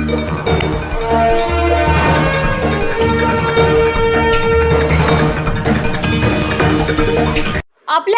आपल्या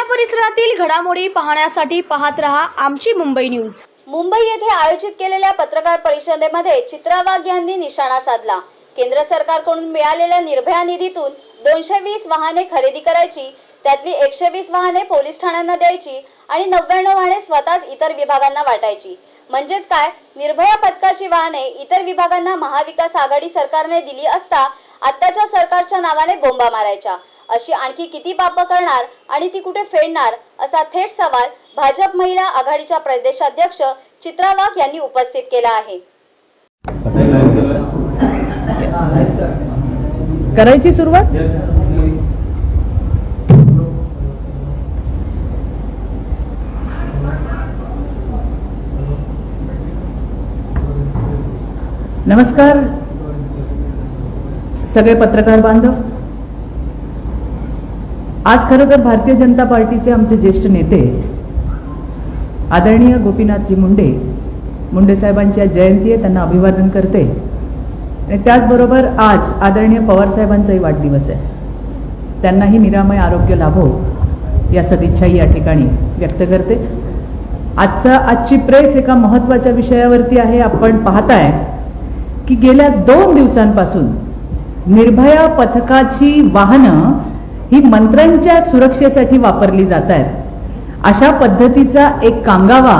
परिसरातील घडामोडी पाहण्यासाठी पाहत रहा आमची मुंबई न्यूज। मुंबई येथे आयोजित केलेल्या पत्रकार परिषदेमध्ये चित्रा वाघ यांनी निशाणा साधला। केंद्र सरकारकडून मिळालेल्या निर्भया निधीतून 220 वाहने खरेदी करायची, त्यातली 120 वाहने पोलीस ठाण्यांना द्यायची आणि 99 वाहने स्वतःच इतर विभागांना वाटायची। म्हणजेच काय, निर्भया पथकाची वाहने इतर विभागांना महाविकास आघाडी सरकारने दिली असता आत्ताच्या सरकारच्या नावाने बोंबा मारायच्या। अशी आणखी किती पापं करणार आणि ती कुठे फेडणार, असा थेट सवाल भाजप महिला आघाडीच्या प्रदेशाध्यक्ष चित्रा वाघ यांनी उपस्थित केला आहे। करायची सुरुवात। नमस्कार सगळे पत्रकार बांधव। आज खरं तर भारतीय जनता पार्टीचे आमचे ज्येष्ठ नेते आदरणीय गोपीनाथजी मुंडे साहेबांची आज जयंती आहे, त्यांना अभिवादन करते। आणि त्याचबरोबर आज आदरणीय पवार साहेबांचाही वाढदिवस आहे, त्यांनाही निरामय आरोग्य लाभो या सदिच्छाही या ठिकाणी व्यक्त करते। आजची प्रेस एका महत्त्वाच्या विषयावरती आहे। आपण पाहताय की गेल्या 2 दिवसांपासून निर्भया पथकाची वाहनं ही मंत्र्यांच्या सुरक्षेसाठी वापरली जात आहेत, अशा पद्धतीचा एक कांगावा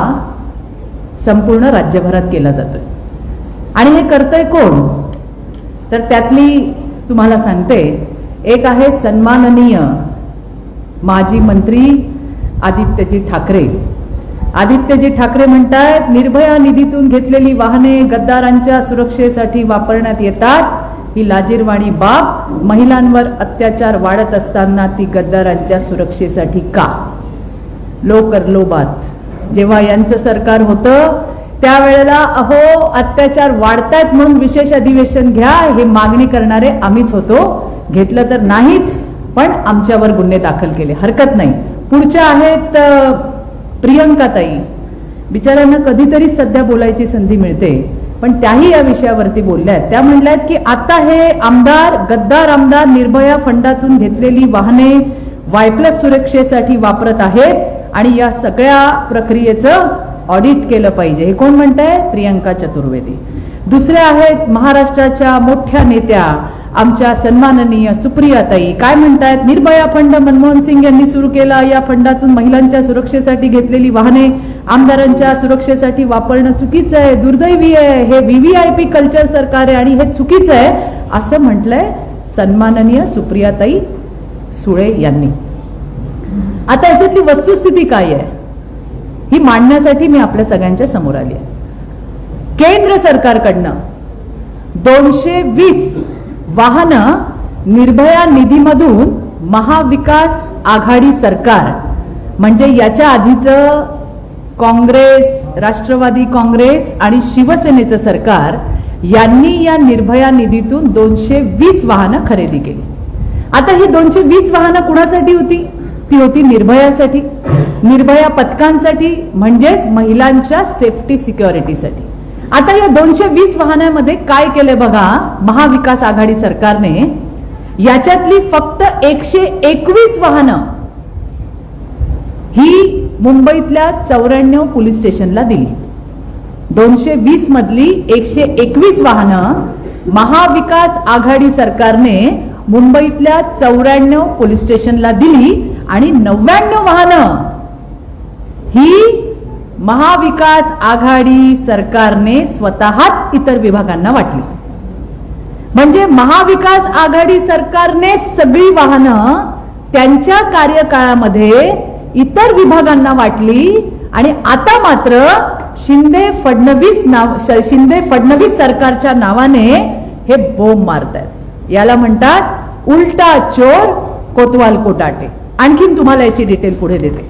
संपूर्ण राज्यभरात केला जातोय। आणि हे करतंय कोण, तर त्यातली तुम्हाला सांगते, एक आहे सन्माननीय माजी मंत्री आदित्यजी ठाकरे। आदित्यजी ठाकरे म्हणतात निर्भया निधीतून घेतलेली वाहने गद्दारांच्या सुरक्षेसाठी वापरण्यात येतात, ही लाजिरवाणी बाब। महिलांवर अत्याचार वाढत असताना ती गद्दारांच्या सुरक्षेसाठी का? लो कर लो बात। जेव्हा यांचं सरकार होतं त्यावेळेला अहो अत्याचार वाढतायत म्हणून विशेष अधिवेशन घ्या, हे मागणी करणारे आम्हीच होतो। घेतलं तर नाहीच, पण आमच्यावर गुन्हे दाखल केले, हरकत नाही। पुढच्या आहेत प्रियंकाताई, बिचाऱ्यांना कधीतरी सध्या बोलायची संधी मिळते, पण त्याही या विषयावरती बोलल्यात। त्या म्हणल्यात की आता हे गद्दार आमदार निर्भया फंडातून घेतलेली वाहने वायप्लस सुरक्षेसाठी वापरत आहेत आणि या सगळ्या प्रक्रियेचं ऑडिट केलं पाहिजे। हे कोण म्हणतंय? प्रियंका चतुर्वेदी। दुसऱ्या आहेत महाराष्ट्राच्या मोठ्या नेत्या आमच्या सन्माननीय सुप्रियाताई, काय म्हणतायत? निर्भया फंड मनमोहन सिंग यांनी सुरू केला, या फंडातून महिलांच्या सुरक्षेसाठी घेतलेली वाहने आमदारांच्या सुरक्षेसाठी वापरणं चुकीचं आहे, दुर्दैवी आहे, हे व्हीव्हीआयपी कल्चर सरकार आहे आणि हे चुकीचं आहे, असं म्हटलंय सन्माननीय सुप्रियाताई सुळे यांनी। आता याच्यातली वस्तुस्थिती काय आहे ही मांडण्यासाठी मी आपल्या सगळ्यांच्या समोर आली आहे। केंद्र सरकारकडनं 220 वाहनं निर्भया निधीमधून महाविकास आघाडी सरकार, म्हणजे याच्या आधीचं काँग्रेस, राष्ट्रवादी काँग्रेस आणि शिवसेनेचं सरकार यांनी या निर्भया निधीतून 220 वाहनं खरेदी केली। आता ही 220 वाहनं कुणासाठी होती? ती होती निर्भयासाठी, निर्भया पथकांसाठी, म्हणजेच महिलांच्या सेफ्टी सिक्युरिटीसाठी। आता या 220 वाहनांमध्ये काय केले बघा महाविकास आघाडी सरकारने, याच्यातली फक्त 121 वाहनं ही मुंबईतल्या 94 पोलीस स्टेशनला दिली। 220 मधली 121 वाहनं महाविकास आघाडी सरकारने मुंबईतल्या 94 पोलीस स्टेशनला दिली आणि 99 वाहनं ही महाविकास आघाडी सरकारने स्वतःच इतर विभागांना वाटली। म्हणजे महाविकास आघाडी सरकारने सगळी वाहनं त्यांच्या कार्यकाळामध्ये इतर विभागांना वाटली आणि आता मात्र शिंदे फडणवीस सरकारच्या नावाने हे बोंब मारतात। याला म्हणतात उलटा चोर कोतवाल कोटाटे। आणखीन तुम्हाला याची डिटेल पुढे देते।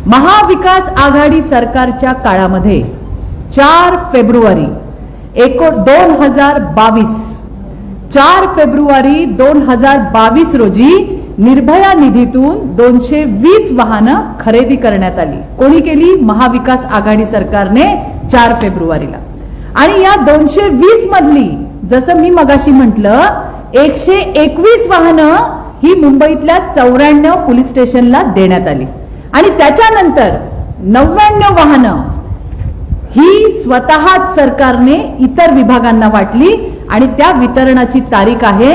महाविकास आघाडी सरकारच्या काळामध्ये 4 फेब्रुवारी 2022 रोजी निर्भया निधीतून 220 वाहनं खरेदी करण्यात आली। कोणी केली? महाविकास आघाडी सरकारने 4 फेब्रुवारीला। आणि या 220 मधली जसं मी मगाशी म्हटलं 121 वाहनं ही मुंबईतल्या 94 पोलीस स्टेशनला देण्यात आली आणि त्याच्यानंतर 99 वाहनं ही स्वतःच सरकारने इतर विभागांना वाटली आणि त्या वितरणाची तारीख आहे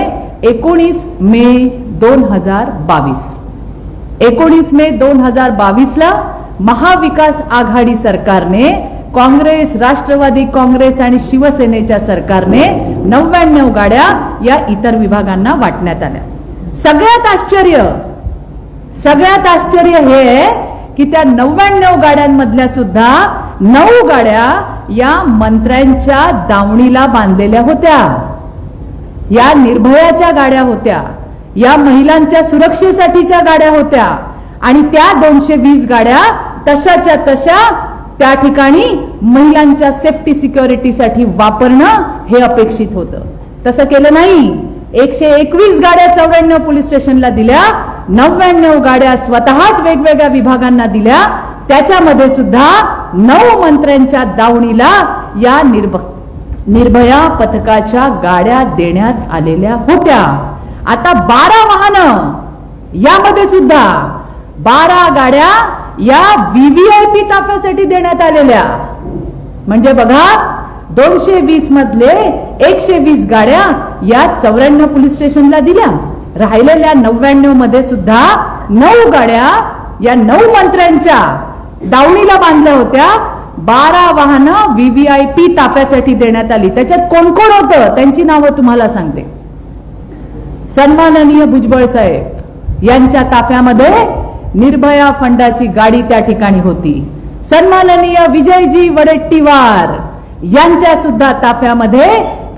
19 मे 2022. 19 मे 2022 ला महाविकास आघाडी सरकारने काँग्रेस, राष्ट्रवादी काँग्रेस आणि शिवसेनेच्या सरकारने 99 गाड्या या इतर विभागांना वाटण्यात आल्या. सगळ्यात आश्चर्य हे आहे की त्या 99 गाड्यांमधल्या सुद्धा 9 गाड्या या मंत्र्यांच्या दावणीला बांधलेल्या होत्या. या निर्भयाच्या गाड्या होत्या, या महिलांच्या सुरक्षेसाठीच्या गाड्या होत्या आणि त्या 220 गाड्या तशाच्या तशा त्या ठिकाणी महिलांच्या सेफ्टी सिक्युरिटीसाठी वापरणं हे अपेक्षित होतं. तसं केलं नाही. 121 गाड्या 94 पोलीस स्टेशनला दिल्या, 99 गाड्या स्वतःच वेगवेगळ्या विभागांना दिल्या. त्याच्यामध्ये सुद्धा 9 मंत्र्यांच्या दावणीला या निर्भया पथकाच्या गाड्या देण्यात आलेल्या होत्या. आता 12 वाहनं यामध्ये सुद्धा 12 गाड्या या व्हीव्हीआयपी ताफ्यासाठी देण्यात आलेल्या. म्हणजे बघा 220 मधले 120 गाड्या या 94 पोलीस स्टेशनला दिल्या. राहिलेल्या 99 मध्ये सुद्धा 9 गाड्या या 9 मंत्र्यांच्या दावणीला बांधल्या होत्या. 12 वाहनं व्हीव्हीआयपी ताफ्यासाठी देण्यात आली. त्याच्यात कोण कोण होतं त्यांची नावं तुम्हाला सांगते. सन्माननीय भुजबळ साहेब यांच्या ताफ्यामध्ये निर्भया फंडाची गाडी त्या ठिकाणी होती. सन्माननीय विजयजी वडेट्टीवार यांच्या सुद्धा ताफ्यामध्ये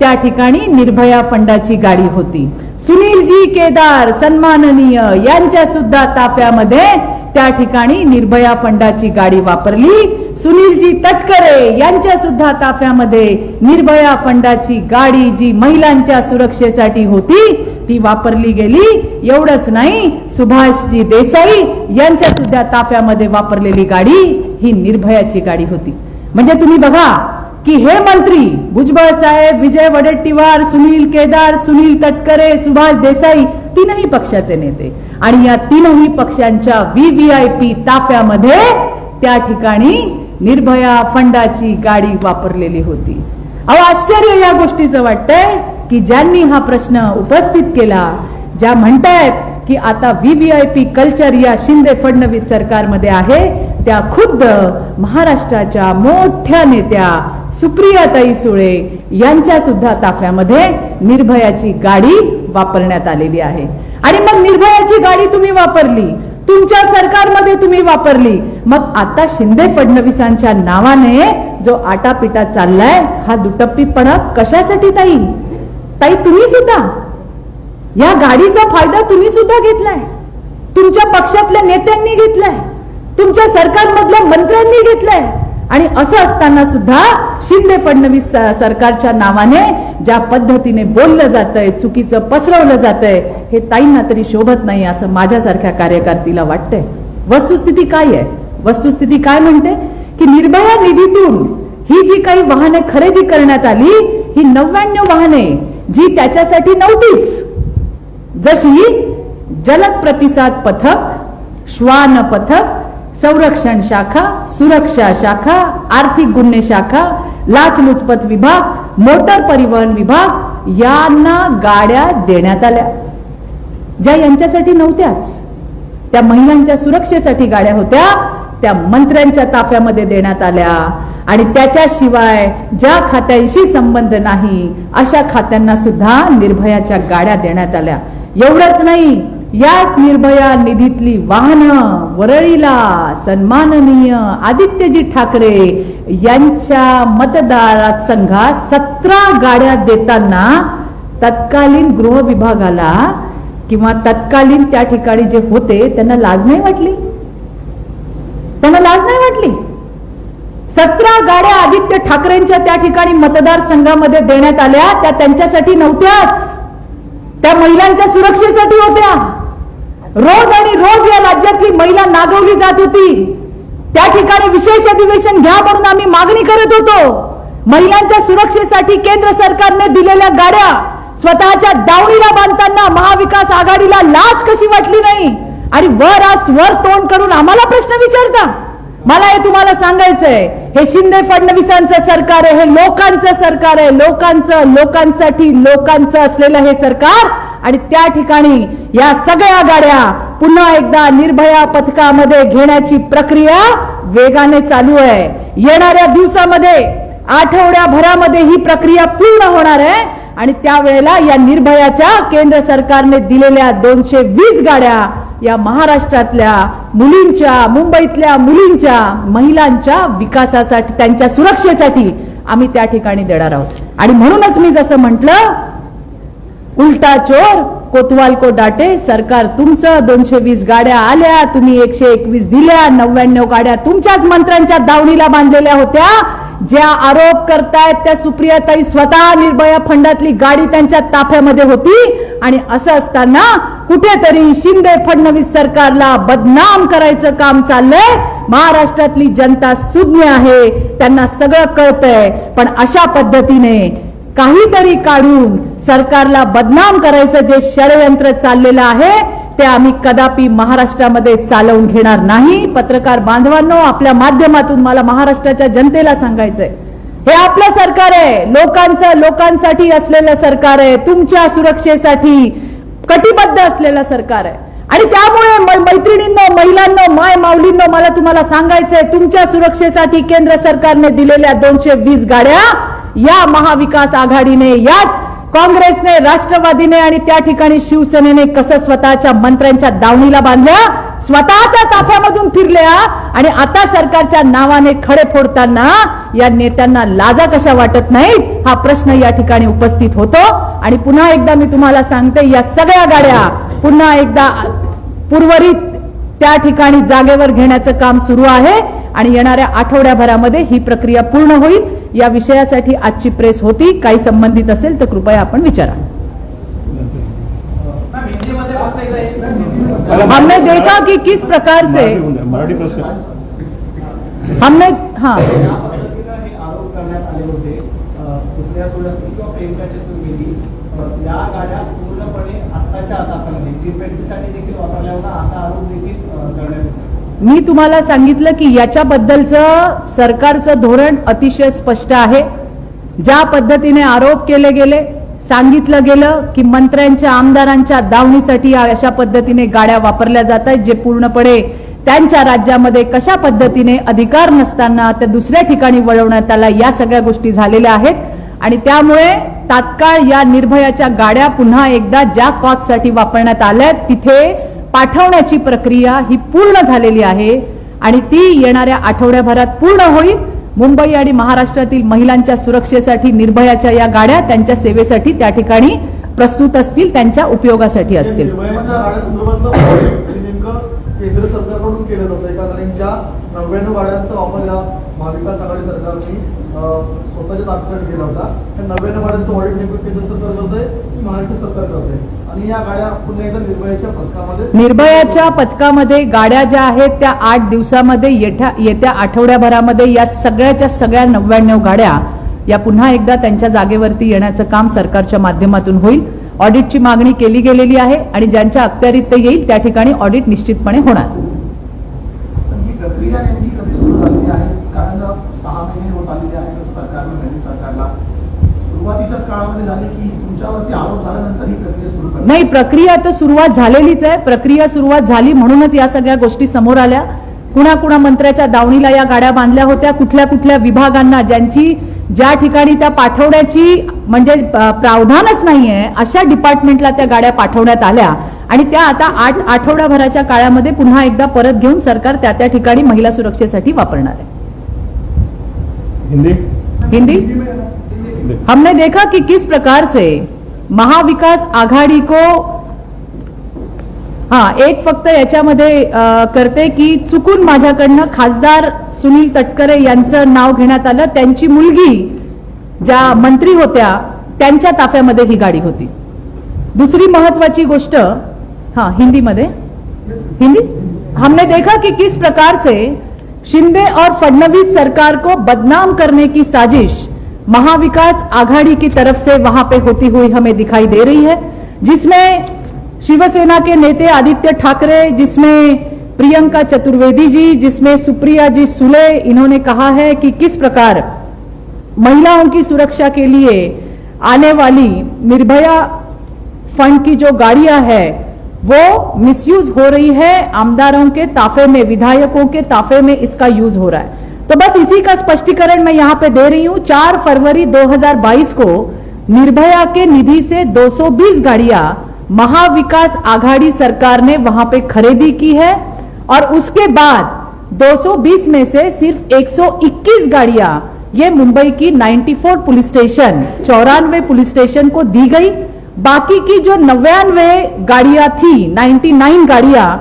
त्या ठिकाणी निर्भया फंडाची गाडी होती. सुनीलजी केदार सन्माननीय यांच्या सुद्धा ताफ्यामध्ये त्या ठिकाणी निर्भया फंडाची गाडी वापरली. सुनीलजी तटकरे यांच्या सुद्धा ताफ्यामध्ये निर्भया फंडाची गाडी जी महिलांच्या सुरक्षेसाठी होती ती वापरली गेली. एवढंच नाही, सुभाषजी देसाई यांच्या सुद्धा ताफ्यामध्ये वापरलेली गाडी ही निर्भयाची गाडी होती. म्हणजे तुम्ही बघा की हे मंत्री भुजबळ साहेब, विजय वडेट्टीवार, सुनील केदार, सुनील तटकरे, सुभाष देसाई तीनही पक्षाचे नेते आणि या तीनही पक्षांच्या व्हीव्हीआयपी ताफ्यामध्ये त्या ठिकाणी निर्भया फंडाची गाडी वापरलेली होती. अहो आश्चर्य या गोष्टीचं वाटतंय की ज्यांनी हा प्रश्न उपस्थित केला, ज्या म्हणतायत की आता व्हीव्हीआयपी कल्चर या शिंदे फडणवीस सरकारमध्ये आहे, त्या खुद्द महाराष्ट्राच्या मोठ्या नेत्या सुप्रियाताई सुळे यांच्या सुद्धा ताफ्यामध्ये निर्भयाची गाडी वापरण्यात आलेली आहे. आणि मग निर्भयाची गाडी तुम्ही वापरली, तुमच्या सरकारमध्ये तुम्ही वापरली, मग आता शिंदे फडणवीसांच्या नावाने जो आटापिटा चाललाय हा दुटप्पीपणा कशासाठी? ताई तुम्ही सुद्धा या गाडीचा फायदा तुम्ही सुद्धा घेतलाय, तुमच्या पक्षातल्या नेत्यांनी घेतलाय, तुमच्या सरकारमधल्या मंत्र्यांनी घेतलाय. आणि असं असताना सुद्धा शिंदे फडणवीस सरकारच्या नावाने ज्या पद्धतीने बोललं जातंय, चुकीचं पसरवलं जातंय, हे ताईंना तरी शोभत नाही असं माझ्यासारख्या कार्यकर्त्याला वाटतंय. वस्तुस्थिती काय आहे? वस्तुस्थिती काय म्हणते की निर्भया निधीतून ही जी काही वाहने खरेदी करण्यात आली ही 99 वाहने जी त्याच्यासाठी नव्हतीच, जशी जलद प्रतिसाद पथक, श्वान पथक, संरक्षण शाखा, सुरक्षा शाखा, आर्थिक गुन्हे शाखा, लाचलुचपत विभाग, मोटर परिवहन विभाग यांना गाड्या देण्यात आल्या ज्या यांच्यासाठी नव्हत्याच. त्या महिलांच्या सुरक्षेसाठी गाड्या होत्या, त्या मंत्र्यांच्या ताफ्यामध्ये देण्यात आल्या. आणि त्याच्याशिवाय ज्या खात्यांशी संबंध नाही अशा खात्यांना सुद्धा निर्भयाच्या गाड्या देण्यात आल्या. एवढंच नाही, याच निर्भया निधीतली वाहनं वरळीला सन्माननीय आदित्यजी ठाकरे यांच्या मतदारसंघात 17 गाड्या देताना तत्कालीन गृह विभागाला किंवा तत्कालीन त्या ठिकाणी जे होते त्यांना लाज नाही वाटली. 17 गाड्या आदित्य ठाकरेंच्या त्या ठिकाणी मतदारसंघामध्ये देण्यात आल्या. त्या त्यांच्यासाठी नव्हत्याच, त्या महिलांच्या सुरक्षेसाठी होत्या. रोज आणि रोज या राज्यातली महिला नागवली जात होती. त्या ठिकाणी विशेष अधिवेशन घ्या म्हणून आम्ही मागणी करत होतो, महिलांच्या सुरक्षेसाठी केंद्र सरकारने दिलेल्या गाड्या स्वतःच्या दावणीला बांधताना महाविकास आघाडीला लाज कशी वाटली नाही आणि वर तोंड करून आम्हाला प्रश्न विचारता. मला हे तुम्हाला सांगायचंय, हे शिंदे फडणवीसांचं सरकार आहे, हे लोकांचं सरकार आहे, लोकांसाठी लोकांचं असलेलं हे सरकार. आणि त्या ठिकाणी या सगळ्या गाड्या पुन्हा एकदा निर्भया पथकामध्ये घेण्याची प्रक्रिया वेगाने चालू आहे. येणाऱ्या दिवसामध्ये आठवड्याभरामध्ये ही प्रक्रिया पूर्ण होणार आहे आणि त्यावेळेला या निर्भयाच्या केंद्र सरकारने दिलेल्या 220 गाड्या या महाराष्ट्रातल्या मुलींच्या, मुंबईतल्या मुलींच्या, महिलांच्या विकासासाठी, त्यांच्या सुरक्षेसाठी आम्ही त्या ठिकाणी देणार आहोत. आणि म्हणूनच मी जसं म्हटलं, उलटा चोर कोतवाल को डाटे, सरकार तुमचं. 220 गाड्या आल्या, तुम्ही 121 दिल्या, 99 गाड्या तुमच्याच मंत्र्यांच्या दावणीला बांधलेल्या होत्या. ज्या आरोप करतायत त्या सुप्रियाताई स्वतः निर्भया फंडातली गाडी त्यांच्या ताफ्यामध्ये होती. आणि असं असताना कुठेतरी शिंदे फडणवीस सरकारला बदनाम करायचं काम चाललंय. महाराष्ट्रातली जनता सुज्ञ आहे, त्यांना सगळं कळतंय. पण अशा पद्धतीने काहीतरी काढून सरकारला बदनाम करायचं जे षडयंत्र चाललेलं आहे ते आम्ही कदापि महाराष्ट्रामध्ये चालवून घेणार नाही. पत्रकार बांधवांनो, आपल्या माध्यमातून मला महाराष्ट्राच्या जनतेला सांगायचंय, हे आपलं सरकार आहे, लोकांसाठी असलेलं सरकार आहे, तुमच्या सुरक्षेसाठी कटिबद्ध असलेलं सरकार आहे. आणि त्यामुळे मैत्रिणींनो, महिलांनो, माय माऊलींनो, मला तुम्हाला सांगायचंय, तुमच्या सुरक्षेसाठी केंद्र सरकारने दिलेल्या 220 गाड्या या महाविकास आघाडीने, याच काँग्रेसने, राष्ट्रवादीने आणि त्या ठिकाणी शिवसेनेने कसं स्वतःच्या मंत्र्यांच्या दावणीला बांधल्या, स्वतः त्या ताफ्यामधून फिरल्या. आणि आता सरकारच्या नावाने खडे फोडताना या नेत्यांना लाजा कशा वाटत नाहीत, हा प्रश्न या ठिकाणी उपस्थित होतो. आणि पुन्हा एकदा मी तुम्हाला सांगते, या सगळ्या गाड्या पुन्हा एकदा उर्वरित त्या ठिकाणी जागेवर घेण्याचं काम सुरू आहे. आणि येणाऱ्या आठवड्याभरामध्ये ही प्रक्रिया पूर्ण होईल. या विषयासाठी आजची प्रेस होती. काही संबंधित असेल तर कृपया आपण विचारा. हमने देखा कि किस प्रकार से हमने आरोप करण्यात आले होते या गाड्या पूर्णपणे आत्ताच्या तासामध्ये जीपीएससाठी देखील वापरल्या होता असा आरोप देखील करण्यात येतो. मी तुम्हाला सांगितलं की याच्याबद्दलचं सरकारचं धोरण अतिशय स्पष्ट आहे. ज्या पद्धतीने आरोप केले गेले, सांगितलं गेलं की मंत्र्यांच्या, आमदारांच्या दावणीसाठी अशा पद्धतीने गाड्या वापरल्या जात आहेत, जे पूर्णपणे त्यांच्या राज्यामध्ये कशा पद्धतीने अधिकार नसताना त्या दुसऱ्या ठिकाणी वळवण्यात आला, या सगळ्या गोष्टी झालेल्या आहेत. आणि त्यामुळे तात्काळ या निर्भयाच्या गाड्या पुन्हा एकदा ज्या कॉजसाठी वापरण्यात आल्या तिथे पाठवण्याची प्रक्रिया ही पूर्ण झालेली आहे आणि ती येणाऱ्या आठवड्याभरात पूर्ण होईल. मुंबई आणि महाराष्ट्रातील महिलांच्या सुरक्षेसाठी निर्भयाच्या या गाड्या त्यांच्या सेवेसाठी त्या ठिकाणी प्रस्तुत असतील, त्यांच्या उपयोगासाठी असतील. केंद्र सरकारकडून केलं जातं एका ज्या 99 गाड्यांचा वापर या महाविकास आघाडी सरकारने स्वतःच्या ताब्यात केला होता. त्या 99 गाड्यांचं ऑडिट नेमकं केंद्र सरकार करतंय की महाराष्ट्र सरकार करतंय. आणि या गाड्या पुन्हा एकदा निर्भयाच्या पथकामध्ये गाड्या ज्या आहेत त्या 8 दिवसामध्ये येत्या आठवड्याभरामध्ये या सगळ्याच्या सगळ्या 99 गाड्या या पुन्हा एकदा त्यांच्या जागेवरती येण्याचं काम सरकारच्या माध्यमातून होईल. ऑडिटची मागणी केली गेलेली आहे आणि ज्यांच्या अखत्यारीत ते येईल त्या ठिकाणी ऑडिट निश्चितपणे होणार. ही प्रक्रिया नेमकी कधी सुरू झाली आहे? कारण 6 महिने होत आलेले आहेत सरकारला. सुरुवातीच्याच काळामध्ये झाले की तुमच्यावरती आरोप झाल्यानंतर ही प्रक्रिया सुरू करणार? नाही, प्रक्रिया तर सुरुवात झालेलीच आहे. प्रक्रिया सुरुवात झाली म्हणूनच या सगळ्या गोष्टी समोर आल्या. कुणा मंत्र्याच्या दावणीला या गाड्या बांधल्या होत्या, कुठल्या विभागांना, ज्या ठिकाणी त्या पाठवण्याची म्हणजे प्रावधानच नाहीये अशा डिपार्टमेंटला त्या गाड्या पाठवण्यात आल्या आणि त्या आता 8 आठवड्याभराच्या काळामध्ये पुन्हा एकदा परत घेऊन सरकार त्या ठिकाणी महिला सुरक्षेसाठी वापरणार आहे. हिंदी हमने देखा कि किस प्रकार से महाविकास आघाडी को एक फक्त याच्यामध्ये करते की चुकून माझ्याकडनं खासदार सुनील तटकरे यांचं नाव घेण्यात आलं. त्यांची मुलगी ज्या मंत्री होत्या त्यांच्या ताफ्यामध्ये ही गाडी होती. दुसरी महत्वाची गोष्ट हिंदी हमने देखा कि किस प्रकार से शिंदे और फडणवीस सरकार को बदनाम करने की साजिश महाविकास आघाड़ी की तरफ से वहां पे होती हुई हमें दिखाई दे रही है, जिसमें शिवसेना के नेता आदित्य ठाकरे, जिसमें प्रियंका चतुर्वेदी जी, जिसमें सुप्रिया जी सुले, इन्होंने कहा है कि किस प्रकार महिलाओं की सुरक्षा के लिए आने वाली निर्भया फंड की जो गाड़ियां है वो मिसयूज हो रही है, आमदारों के ताफे में, विधायकों के ताफे में इसका यूज हो रहा है। तो बस इसी का स्पष्टीकरण मैं यहां पे दे रही हूं। 4 फरवरी 2022 को निर्भया के निधि से 220 गाड़ियां महाविकास आघाड़ी सरकार ने वहां पे खरीदी की है और उसके बाद 220 में से सिर्फ 121 गाड़ियां ये मुंबई की 94 पुलिस स्टेशन, 94 पुलिस स्टेशन को दी गई। बाकी की जो 99 गाड़ियां थी, 99 गाड़ियां,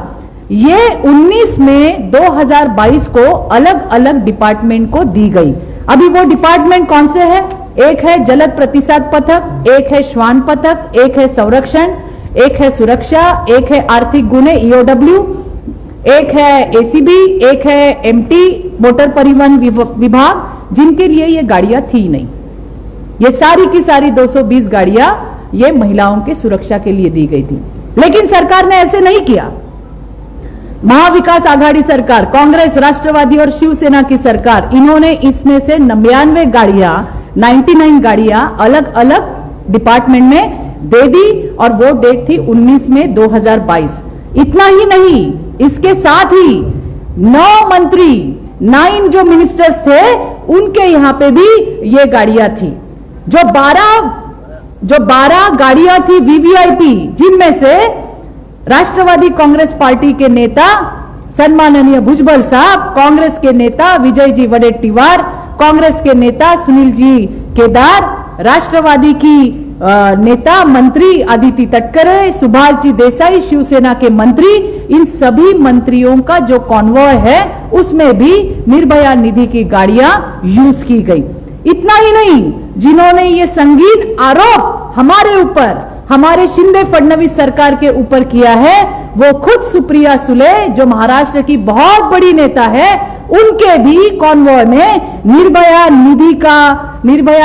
ये 19 में 2022 को अलग अलग डिपार्टमेंट को दी गई। अभी वो डिपार्टमेंट कौन से है? एक है जलद प्रतिसाद पथक, एक है श्वान पथक, एक है संरक्षण, एक है सुरक्षा, एक है आर्थिक गुने EOW, एक है ACB, एक है MT मोटर परिवहन विभाग, जिनके लिए ये गाड़ियां थी नहीं। ये सारी की सारी 220 गाड़ियां ये महिलाओं के सुरक्षा के लिए दी गई थी। लेकिन सरकार ने ऐसे नहीं किया। महाविकास आघाड़ी सरकार, कांग्रेस, राष्ट्रवादी और शिवसेना की सरकार, इन्होंने इसमें से 99 गाड़ियां, 99 गाड़ियां अलग अलग डिपार्टमेंट में दे दी और वो डेट थी 19 में 2022। इतना ही नहीं, इसके साथ ही 9 मंत्री, 9 जो मिनिस्टर्स थे, उनके यहां पे भी ये गाड़ियां थी। जो 12 गाड़ियां थी VVIP, जिनमें से राष्ट्रवादी कांग्रेस पार्टी के नेता सन्माननीय भुजबल साहब, कांग्रेस के नेता विजय जी वडेट्टीवार, कांग्रेस के नेता सुनील जी केदार, राष्ट्रवादी की नेता मंत्री अदिति तटकरे, सुभाष जी देसाई, शिवसेना के मंत्री, इन सभी मंत्रियों का जो कॉन्वॉय है उसमें भी निर्भया निधि की गाड़ियां यूज की गई। इतना ही नहीं, जिन्होंने ये संगीन आरोप हमारे ऊपर, हमारे शिंदे फडणवीस सरकार के ऊपर किया है, वो खुद सुप्रिया सुले, जो महाराष्ट्र की बहुत बड़ी नेता है, उनके भी कॉन्वॉय में निर्भया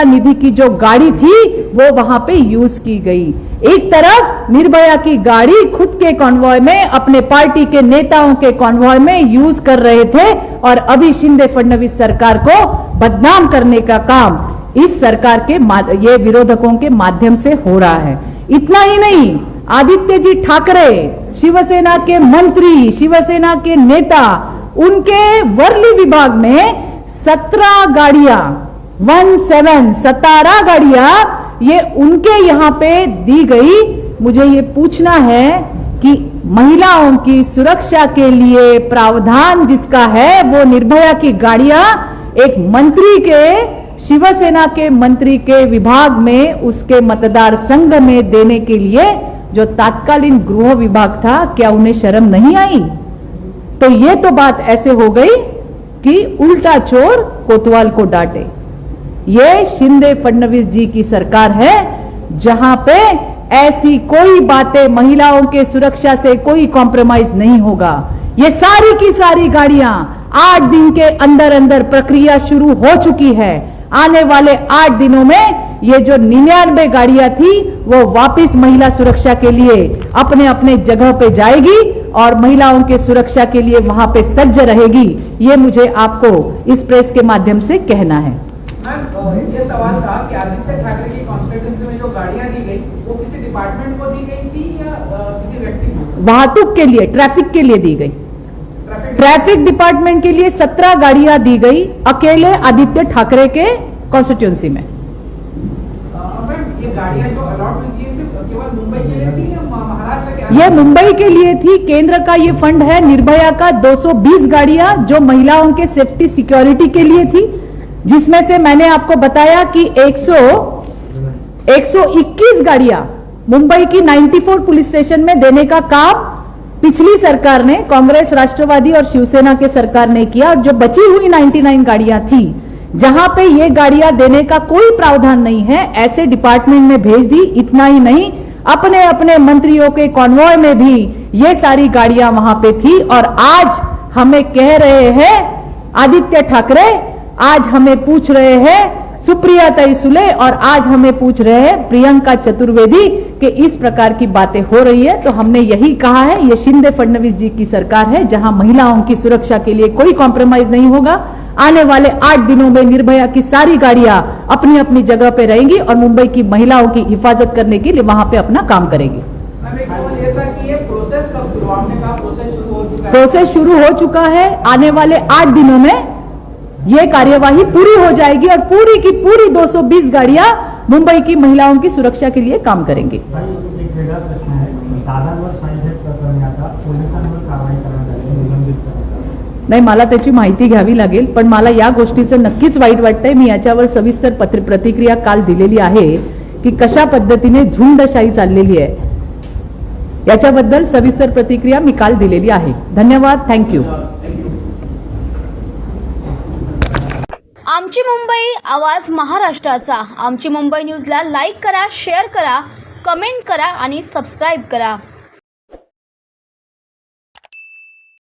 निधि की जो गाड़ी थी वो वहां पे यूज की गई। एक तरफ निर्भया की गाड़ी खुद के कॉन्वॉय में, अपने पार्टी के नेताओं के कॉन्वॉय में यूज कर रहे थे और अभी शिंदे फडणवीस सरकार को बदनाम करने का काम इस सरकार के ये विरोधकों के माध्यम से हो रहा है। इतना ही नहीं, आदित्य जी ठाकरे, शिवसेना के मंत्री, शिवसेना के नेता, उनके वर्ली विभाग में 17 गाड़ियां, 17 गाड़ियां ये उनके यहां पे दी गई। मुझे ये पूछना है कि महिलाओं की सुरक्षा के लिए प्रावधान जिसका है, वो निर्भया की गाड़ियां एक मंत्री के, शिवसेना के मंत्री के विभाग में, उसके मतदार संघ में देने के लिए जो तत्कालीन गृह विभाग था, क्या उन्हें शर्म नहीं आई? तो ये तो बात ऐसे हो गई कि उल्टा चोर कोतवाल को डांटे। ये शिंदे फडणवीस जी की सरकार है जहां पे ऐसी कोई बातें, महिलाओं के सुरक्षा से कोई कॉम्प्रोमाइज नहीं होगा। ये सारी की सारी गाड़ियां 8 दिन के अंदर अंदर प्रक्रिया शुरू हो चुकी है। आने वाले 8 दिनों में ये जो 99 गाड़ियां थी वो वापस महिला सुरक्षा के लिए अपने अपने जगह पे जाएगी और महिलाओं के सुरक्षा के लिए वहां पे सज्ज रहेगी। ये मुझे आपको इस प्रेस के माध्यम से कहना है। मैम, ये सवाल था कि आदित्य ठाकरे की कॉन्स्टिट्यूएंसी में जो गाड़ियां दी गई वो किसी डिपार्टमेंट को दी गई थी या किसी व्यक्ति को? वाहतुक के लिए, ट्रैफिक के लिए दी गई। ट्रैफिक डिपार्टमेंट के लिए 17 गाड़ियां दी गई, अकेले आदित्य ठाकरे के कॉन्स्टिट्यूएंसी में। ये गाड़ियां जो अलॉट हुई थी केवल मुंबई के लिए थी या महाराष्ट्र के? ये मुंबई के लिए थी। केंद्र का ये फंड है निर्भया का 220 गाड़ियां जो महिलाओं के सेफ्टी सिक्योरिटी के लिए थी, जिसमें से मैंने आपको बताया कि 121 गाड़ियां मुंबई की 94 पुलिस स्टेशन में देने का काम पिछली सरकार ने, कांग्रेस, राष्ट्रवादी और शिवसेना के सरकार ने किया। और जो बची हुई 99 गाड़ियां थी, जहां पे ये गाड़ियां देने का कोई प्रावधान नहीं है, ऐसे डिपार्टमेंट में भेज दी। इतना ही नहीं, अपने अपने मंत्रियों के कॉन्वॉय में भी ये सारी गाड़ियां वहां पे थी। और आज हमें कह रहे हैं आदित्य ठाकरे, आज हमें पूछ रहे हैं सुप्रिया सुले और आज हमें पूछ रहे हैं प्रियंका चतुर्वेदी कि इस प्रकार की बातें हो रही है। तो हमने यही कहा है, ये शिंदे फडणवीस जी की सरकार है जहां महिलाओं की सुरक्षा के लिए कोई कॉम्प्रोमाइज नहीं होगा। आने वाले 8 दिनों में निर्भया की सारी गाड़ियां अपनी अपनी जगह पे रहेंगी और मुंबई की महिलाओं की हिफाजत करने के लिए वहां पे अपना काम करेंगी। मैम एक सवाल ये था कि ये प्रोसेस कब शुरू, आपने कहा प्रोसेस शुरू हो चुका है। प्रोसेस शुरू हो चुका है। आने वाले 8 दिनों में ये कार्यवाही पूरी हो जाएगी और पूरी की पूरी 220 गाड़ियां मुंबई की महिलाओं की सुरक्षा के लिए काम करेंगी। एक वेगळा प्रश्न आहे, दादांवर साईझेट प्रकरणी आता पोलिसांवर कारवाई करण्यात आली, निलंबित करण्यात आली. नाही, मला त्याची माहिती घ्यावी लागेल, पण मला या गोष्टीचं नक्कीच वाईट वाटतंय। मी याच्यावर सविस्तर प्रतिक्रिया काल दिलेली आहे की कशा पद्धतीने झुंडशाही चाललेली आहे, याच्याबद्दल सविस्तर प्रतिक्रिया मी काल दिलेली आहे। धन्यवाद, थँक्यू। आमची मुंबई, आवाज महाराष्ट्राचा। आमची मुंबई न्यूजला लाईक करा, शेअर करा, कमेंट करा आणि सबस्क्राईब करा।